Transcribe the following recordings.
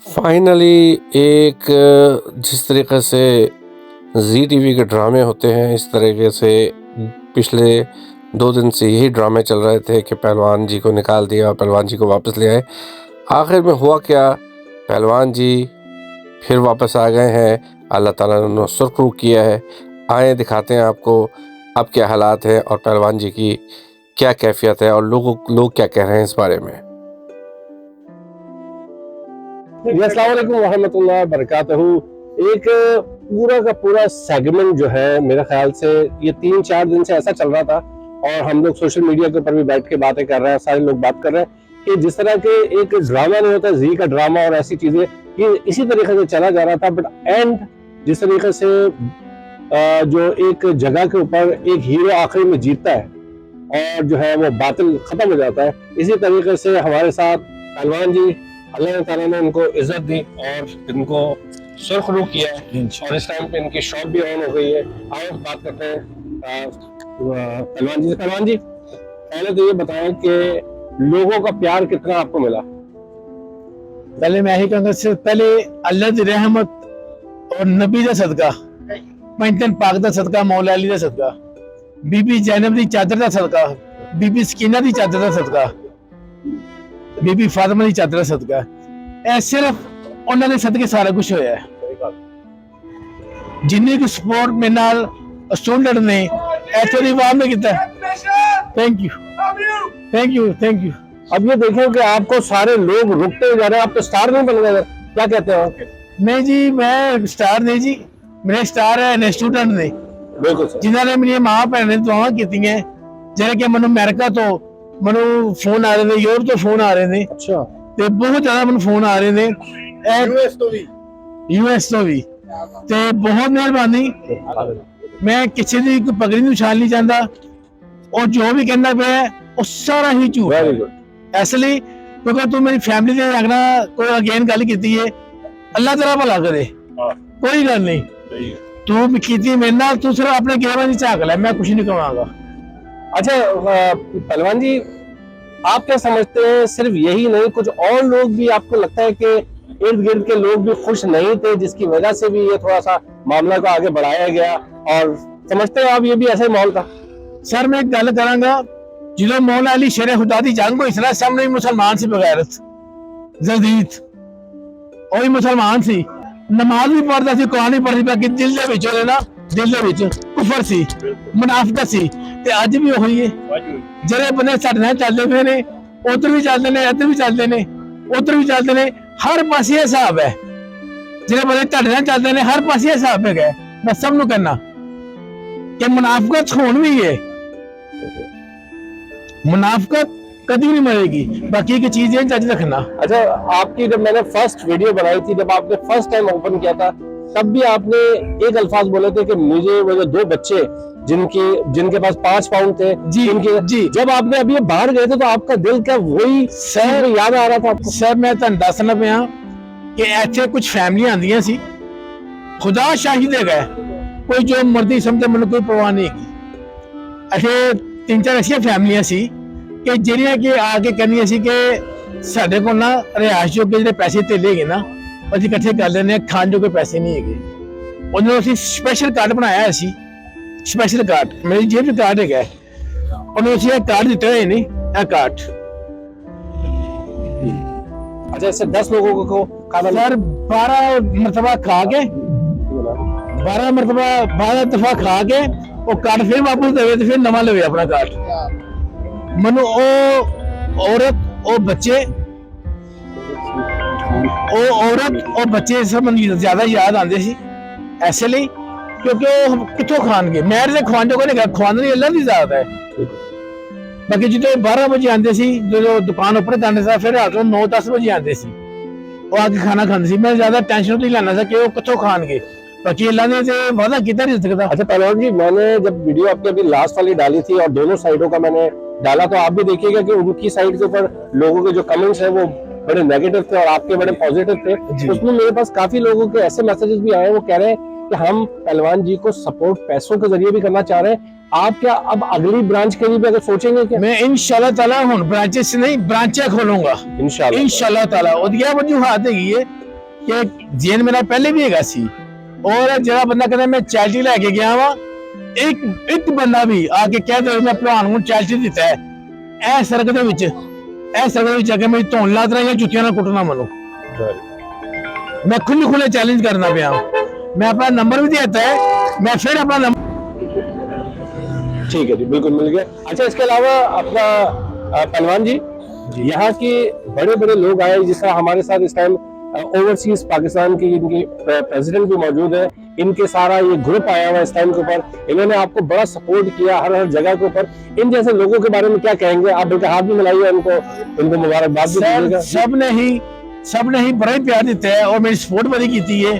Finally एक जिस तरीक़े से ज़ी टीवी के ड्रामे होते हैं, इस तरीके से पिछले 2 दिन से यही ड्रामे चल रहे थे कि पहलवान जी को निकाल दिया और पहलवान जी को वापस ले आए। आखिर में हुआ क्या? पहलवान जी फिर वापस आ गए हैं, अल्लाह ताला ने उन्हें सुरख़रू किया है। आएँ दिखाते हैं आपको अब क्या हालात हैं और पहलवान जी की क्या कैफ़ियत है और लोग क्या कह रहे हैं इस बारे में। अस्सलाम वालेकुम वरहमतुल्लाहि वबरकातुहू। एक पूरा का पूरा सेगमेंट जो है मेरे ख्याल से ये 3-4 दिन से ऐसा चल रहा था और हम लोग सोशल मीडिया के ऊपर भी बैठ के बातें कर रहे हैं, सारे लोग बात कर रहे हैं कि जिस तरह के एक ड्रामा नहीं होता, जी का ड्रामा और ऐसी चीजें, ये इसी तरीके से चला जा रहा था। बट एंड जिस तरीके से जो एक जगह के ऊपर एक हीरो आखिरी में जीतता है और जो है वो बातिल खत्म हो जाता है, इसी तरीके से हमारे साथ पहलवान जी, अल्लाह ताला ने उनको इज्जत दी और इनको सुरखरू किया है और इस टाइम पे इनकी शॉप भी ऑन हो गई है। आओ बात करते हैं पहलवान जी से। पहलवान जी, पहले तो ये बताएं कि लोगों का प्यार कितना आपको मिला? पहले मैं यही कहूँगा, सिर्फ पहले अल्लाह की रहमत और नबी का सदका, पंचतन पाक का सदका, मौला अली का सदका, बीबी जैनब की चादर का सदका, बीबी सकीना की चादर का सदका, बीबी फातिमा की चादर का सदका, ए सिर्फ उन्होंने सदके सारा कुछ होया है। जिन्नी की सपोर्ट मेरे नाल स्टूडेंट ने ऐसे रिवाज में किया। Thank you thank you thank you. अब ये देखें कि आपको सारे लोग रुकते जा रहे हैं, आप तो स्टार नहीं बन गए, क्या कहते हो? नहीं जी, मैं स्टार नहीं जी, मेरे स्टार है स्टूडेंट ने, बिल्कुल जिन्होंने मेरी मां भैन ने दुआवां की जेह्ड़े कि मैं अमेरिका तो मैं फोन आ रहे थे, यूरोप तो फोन आ रहे थे। अच्छा। ते बहुत ज्यादा मैं फोन आ रहे थे, यूएस तो भी ते बहुत मेहरबानी। मैं किसी की कोई पगड़ी नहीं उछाल नहीं चाहता और जो भी कहना पे वो सारा ही झूठ है। इसलिए क्योंकि तू मेरी फैमिली ने रखना कोई अगेन गल की है, अल्लाह तेरा भला करे, कोई गल नहीं। तू की मेरे नाल, तू सिर्फ अपने गेमा नहीं झाक ले, मैं कुछ नहीं कहूँगा। अच्छा पहलवान जी, आप क्या समझते हैं, सिर्फ यही नहीं कुछ और लोग भी आपको लगता है कि इर्द गिर्द के लोग भी खुश नहीं थे, जिसकी वजह से भी ये थोड़ा सा मामला को आगे बढ़ाया गया, और समझते हैं आप ये भी ऐसा ही माहौल था? सर मैं एक गल करांगा, जो मौला अली शेर खुदा दी जंग हुई ना, सामने मुसलमान से बगैरत जदीद और मुसलमान सी, नमाज भी पढ़ता सी, कुरान भी पढ़ती, बाकी दिल दे विच ना, दिल दे विच कुफर सी, मुनाफिकत सी। ते अज भी वही है, जेड़े बने साडे नाल चलदे पे ने, उधर भी चलदे ने, इधर भी चलदे ने, उधर भी चलदे ने, हर पासे हिसाब है। जेड़े बने साडे नाल चलदे ने, हर पासे हिसाब है। मैं सब नु कहना कि मुनाफिकत खून भी है, मुनाफिकत कभी नहीं मरेगी, बाकी की चीजें जज रखना। अच्छा, आपकी जब मैंने फर्स्ट वीडियो बनाई थी, जब आपने फर्स्ट टाइम ओपन किया था, तब भी आपने एक अल्फाज बोले थे कि मुझे वो 2 बच्चे जिनके पास 5 पाउंड थे जी, जब आपने अभी बाहर गए थे तो आपका दिल क्या वही सर याद आ रहा था आपको? सर मैं तुहानू दसना पिया कि ऐसे कुछ फैमिलियां आंदियां सी, खुदा शाहिद है, कोई जो मर्जी समझे, मैंने कोई परवाह नहीं की। ऐसे 3-4 ऐसी फैमिलियां सी कि ਜਿਹੜੀਆਂ कि आके कहनी सी कि ਸਾਡੇ ਕੋਲ ना रिहायश जोगे ਜਿਹੜੇ पैसे ਧੇਲੇ ਹੈਗੇ ना, ਅਸੀਂ ਇਕੱਠੇ ਕਰ ਲੈਣੇ, ਖਾਣ ਜੋਗੇ ਪੈਸੇ ਨਹੀਂ ਹੈਗੇ। ਉਹਨਾਂ ਨੂੰ ਅਸੀਂ ਸਪੈਸ਼ਲ ਕਾਰਡ ਬਣਾਇਆ ਸੀ, स्पेशल कार्ड, मेरी जेब में कार्ड है, उन्होंने कार्ड देते हुए नहीं, कार्ड। अच्छा, इससे 10 लोगों को खाना? सर 12 मरतबा खा के, 12 दफा खा के वो कार्ड फिर वापस देवे तो फिर नवा लवे अपना कार्ड। मनु ओ औरत ओ बच्चे, ओ औरत और बच्चे सब ज्यादा याद आते सी, ऐसे लिए क्योंकि कितों खानगे, मैर से खुआन जो खुआना नहीं, अल्लाह की जात है। बाकी जो 12 बजे आते सी, जो दुकान ऊपर जाने से, फिर रात को 9-10 बजे आते सी, वो आके खाना खाते सी। मैं ज्यादा टेंशन नहीं लेना था कि वो कितों खानगे, बाकी अल्लाह ने वादा किया रिज़्क़ का। अच्छा पहलवान जी, मैंने जब वीडियो आपकी अभी लास्ट वाली डाली थी और दोनों साइडों का मैंने डाला, तो आप भी देखिएगा कि उनकी साइड के ऊपर लोगों के जो कमेंट्स है वो बड़े नेगेटिव थे और आपके बड़े पॉजिटिव थे। उसमें मेरे पास काफी लोगों के ऐसे मैसेजेस भी आए, वो कह रहे हैं कि हम पहलवान जी को सपोर्ट पैसों के जरिए भी करना चाह रहे हैं। आप क्या अब अगली ब्रांच के लिए भी अगर सोचेंगे? क्या मैं इंशाल्लाह ताला हुन ब्रांचेस नहीं, ब्रांचें खोलूंगा इंशाल्लाह ताला। ओदिया वजूहात है कि जेन मेरा पहले भी हैगा सी और जरा बंदा कहता मैं चैरिटी लेके गया वा एक बंदा भी आके कह दे मैं भलवान को चैरिटी दिता है ए सड़क दे विच आके मेरी धौन ला दे या जुत्तियां ना कुटना मनो मैं खुले चैलेंज करना पिया मैं अपना नंबर भी देता है मैं फिर अपना नंबर ठीक है जी बिल्कुल मिल गया। अच्छा इसके अलावा अपना पहलवान जी यहाँ के बड़े बड़े लोग आए जिस तरह हमारे साथ इस टाइम ओवरसीज पाकिस्तान के इनके प्रेसिडेंट भी मौजूद है, इनके सारा ये ग्रुप आया हुआ है इस टाइम के ऊपर, इन्होंने आपको बड़ा सपोर्ट किया हर जगह के ऊपर। इन जैसे लोगों के बारे में क्या कहेंगे आप? बल्कि हाथ भी मिलाइए उनको मुबारकबाद भी दीजिएगा। सबने ही बड़ा ही प्यार दिता है और मेरी सपोर्ट बड़ी की है।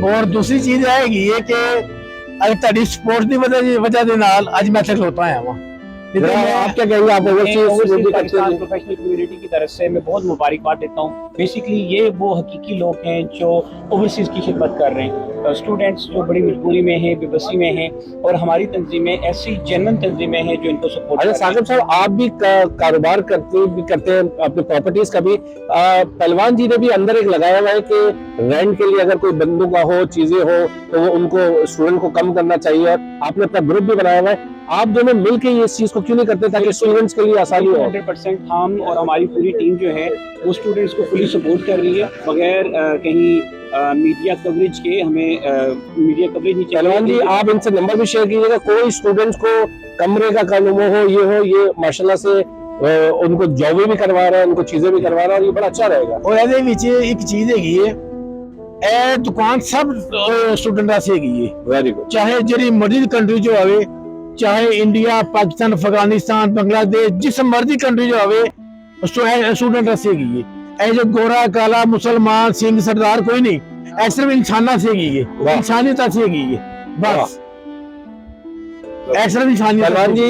और दूसरी चीज आएगी ये कि अगर ताड़ी स्पोर्ट्स की वजह के नाल आज मैं तक होता है वहाँ आप क्या कहेंगे? आप ओवरसीज पाकिस्तान प्रोफेशनल कम्युनिटी की तरफ से मैं बहुत मुबारकबाद देता हूँ। बेसिकली ये वो हकीकी लोग हैं जो ओवरसीज की खिदमत कर रहे हैं, स्टूडेंट्स जो बड़ी मजबूरी में हैं, बेबसी में हैं, और हमारी तंजीमें ऐसी जेन्युइन तंजीमें हैं जो इनको सपोर्ट करती हैं। साकिब साहब आप भी कारोबार करते हैं अपने प्रॉपर्टीज का भी, पहलवान जी ने भी अंदर एक लगाया हुआ है कि रेंट के लिए अगर कोई बंदों का हो चीजें हो तो वो उनको स्टूडेंट को कम करना चाहिए, और आपने अपना ग्रुप भी बनाया हुआ है। आप दोनों मिलकर ये इस चीज को क्यों नहीं करते ताकि स्टूडेंट्स के लिए आसानी हो? 100% हम और हमारी पूरी टीम जो है वो स्टूडेंट्स को फुली सपोर्ट कर रही है बगैर कहीं मीडिया कवरेज के। हमें मीडिया कवरेज नहीं चाहिए। पहलवान जी आप इनसे नंबर भी शेयर कीजिएगा, कोई स्टूडेंट्स को कमरे का काम हो ये माशाल्लाह से उनको जॉब भी करवा रहा है, उनको चीजें भी करवा रहा है, और ये बड़ा अच्छा रहेगा। और ਇਹਦੇ ਵਿੱਚ ਇੱਕ ਚੀਜ਼ ਹੈਗੀ ਹੈ, ਇਹ ਦੁਕਾਨ ਸਭ ਸਟੂਡੈਂਟਾਂ ਸੇ ਹੈਗੀ ਹੈ। Very good. ਚਾਹੇ ਜਿਹੜੀ ਮਰਜ਼ੀ ਕੰਟਰੀ ਚੋਂ ਆਵੇ, चाहे इंडिया, पाकिस्तान, अफगानिस्तान, बांग्लादेश, जिस मर्जी कंट्री जो आवे स्टूडेंट से गई है। जो गोरा काला मुसलमान सिंह सरदार कोई नहीं, ऐसे सिर्फ इंसाना से गई है, इंसानियत से गई है बस। ऐसा इंसानियत। पहलवान जी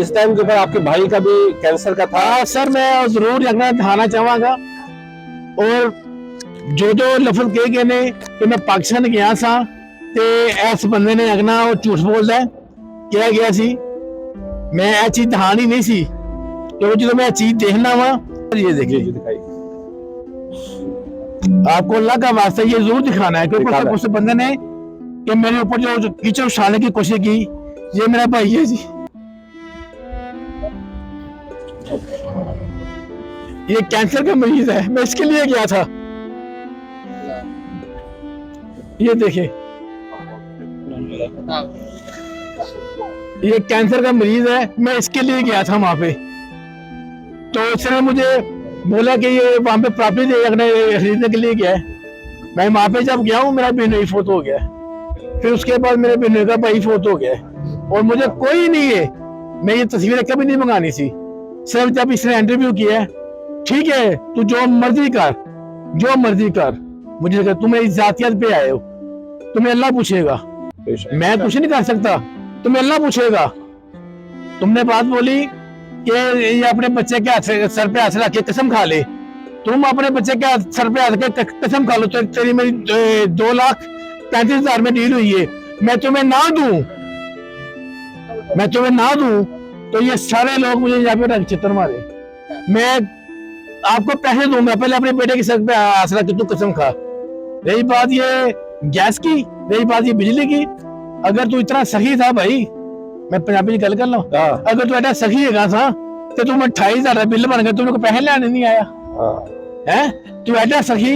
इस टाइम के ऊपर आपके भाई का भी कैंसर का था। सर मैं जरूर लगना दिखाना चाहवागा, और जो लफज कह गए ने कि मैं पाकिस्तान गया सा ते इस बंदे ने अगना वो झूठ बोलता है क्या गया सी, मैं यह चीज दिखानी नहीं सी, क्योंकि जो मैं चीज देखना वा ये देखिए आपको अल्लाह का वास्ता ये जरूर दिखाना है, क्योंकि उस बंदे ने कि मेरे ऊपर जो कीचड़ उछालने की कोशिश की, ये मेरा भाई है जी। ये कैंसर का मरीज है, मैं इसके लिए गया था। ये देखिए ये कैंसर का मरीज है, मैं इसके लिए गया था वहां पे। तो इसने मुझे बोला कि ये वहां पे प्रॉपर्टी खरीदने के लिए गया है। मैं वहां पे जब गया हूँ मेरा बेनोई फोत हो गया, फिर उसके बाद मेरे बेनोई का भाई फोत हो गया, और मुझे कोई नहीं है, मैं ये तस्वीरें कभी नहीं मंगानी थी। सिर्फ जब इसने इंटरव्यू किया, ठीक है तू जो मर्जी कर, मुझे लगा तुम मेरी जातियत पे आए हो, तुम्हें अल्लाह पूछेगा, मैं कुछ नहीं कर सकता, तुम्हें अल्लाह पूछेगा। तुमने बात बोली कि ये अपने बच्चे के सर पे हाथ रख के कसम खा ले, तुम अपने बच्चे के सर पे हाथ के कसम खा लो तो तेरी मेरी 2,35,000 में डील हुई है, मैं तुम्हें ना दूं तो ये सारे लोग मुझे यहाँ पे चित्र मारे। मैं आपको पैसे दूंगा, पहले अपने बेटे के सर पे हाथ रख के तू कसम खा। रही बात ये गैस की, रही बात ये बिजली की, अगर तू इतना सही था भाई, मैं पंजाबी गल कर लो, अगर तू एडा सही है था तो तुम 28,000 बिल बन गया, तुमने को पैसे लेने नहीं आया है? तू एडा सही,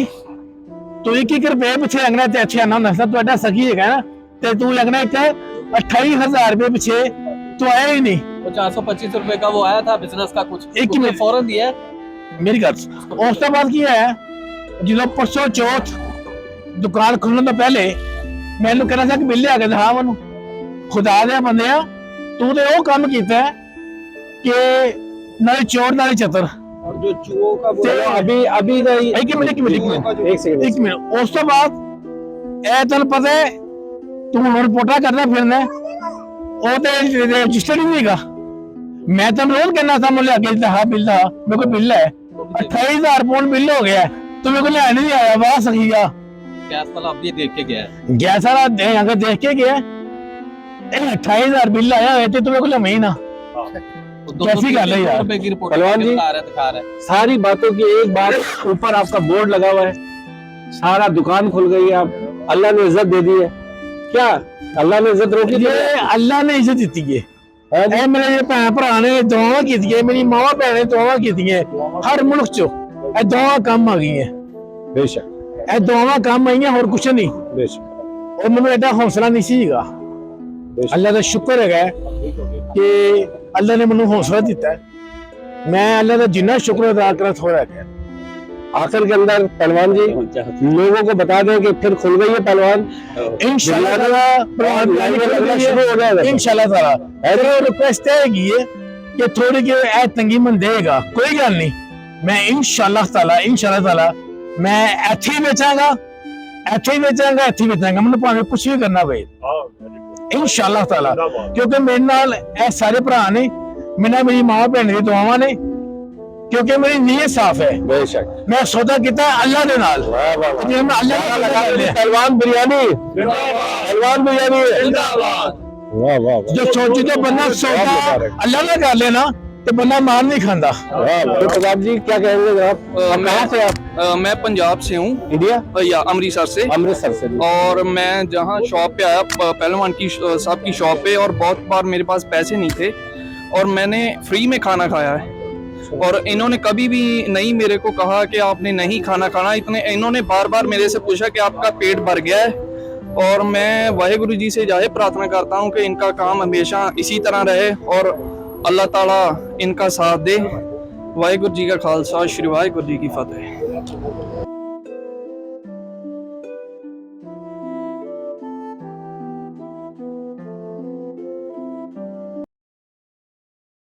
तू 1 रुपए पीछे लगना ते अच्छा ना होना, तू एडा सही है ना, ते तू लगना एक 28,000 रुपए पीछे तू आया ही नहीं। 425 रुपए का वो आया था बिजनेस का, कुछ एक ही फौरन दिया मेरी गल। उस तो बाद की है जो परसों चौथ दुकान खुलने तो पहले मैंने कहना था कि बिल आ गया हाँ मैं खुदा दे बंदे तू तो वो काम किया कि नाले चोर नाले चतर, और जो चूहों का अभी एक मिनट उस तो बाद ए तेन पता है तू हम रिपोर्टा करना फिरना वो तो रजिस्टर ही नहीं, मैं तेन रोज कहना था मुझे बिल हाँ मेरे को बिल है 28,000 पाउंड बिल हो गया, तो मेरे को लेने नहीं आया, वाह सही गैस वाला अभी देख के गया है, गैस वाला देख के गया 28,000 बिल आया है तो मेरे को लगे ना, कैसी गल है यार। पहलवान जी दिखा रहा है। सारी बातों की एक बात ऊपर आपका बोर्ड लगा हुआ है सारा दुकान खुल गई है, अब अल्लाह ने इज्जत दे दी है। क्या अल्लाह ने इज्जत रोकी? ये अल्लाह ने इज्जत दी है। ਇਹ ਮੇਰੇ ਭੈਣ ਭਰਾ ਨੇ ਦੁਆਵਾਂ ਕੀਤੀਆਂ, ਮੇਰੀ ਮਾਵਾਂ ਭੈਣ ਨੇ ਦੁਆਵਾਂ ਕੀਤੀਆਂ, ਹਰ ਮੁਲਕ ਚੋਂ ਇਹ ਦੁਆਵਾਂ ਕੰਮ ਆ ਗਈਆਂ। बेशक ਇਹ ਦੁਆਵਾਂ ਕੰਮ ਆਈਆਂ, ਹੋਰ ਕੁਛ ਨਹੀਂ। बेशक और ਮੈਨੂੰ ਐਡਾ ਹੌਸਲਾ ਨਹੀਂ ਸੀਗਾ। ਅੱਲਾਹ ਦਾ ਸ਼ੁਕਰ ਹੈਗਾ ਕਿ ਅੱਲਾਹ ਨੇ ਮੈਨੂੰ ਹੌਸਲਾ ਦਿੱਤਾ। मैं अल्लाह का जितना शुक्र अदा करा थोड़ा है। आखिर के अंदर पहलवान जी लोगों को बता दें कि फिर खुल गई है पहलवान, इंशाल्लाह शुरू हो जाएगा इंशाल्लाह ताला। ऐसे रिक्वेस्ट है कि थोड़ी के ऐ तंगी मन देगा, कोई गल नहीं, मैं इंशाल्लाह ताला मैं ऐथे ही बेचांगा, मैंने भावे कुछ भी करना पे इंशाल्लाह ताला, क्योंकि मेरे नाल ऐ सारे भरा ने, मेरी मां भैन दी दुआवां ने, क्योंकि मेरी नीयत साफ है। बेशक मैं सौदा किया अल्लाह दे नाल। पहलवान बिरयानी जिंदाबाद। वाह वाह, जो सोची तो बंदा सौदा अल्लाह ना कर लेना तो बंदा मार नहीं खांदा। प्रताप जी क्या कहेंगे जनाब? कहाँ से आप? मैं पंजाब से हूँ, इंडिया या अमृतसर से। अमृतसर से। और मैं जहाँ शॉप पे आया, पहलवान की साहब की शॉप पे, और बहुत बार मेरे पास पैसे नहीं थे और मैंने फ्री में खाना खाया है, और इन्होंने कभी भी नहीं मेरे को कहा कि आपने नहीं खाना खाना। इन्होंने बार बार मेरे से पूछा कि आपका पेट भर गया है, और मैं वाहिगुरु जी से जाए प्रार्थना करता हूँ कि इनका काम हमेशा इसी तरह रहे और अल्लाह ताला इनका साथ दे। वाहिगुरु जी का खालसा, श्री वाहिगुरु जी की फतेह।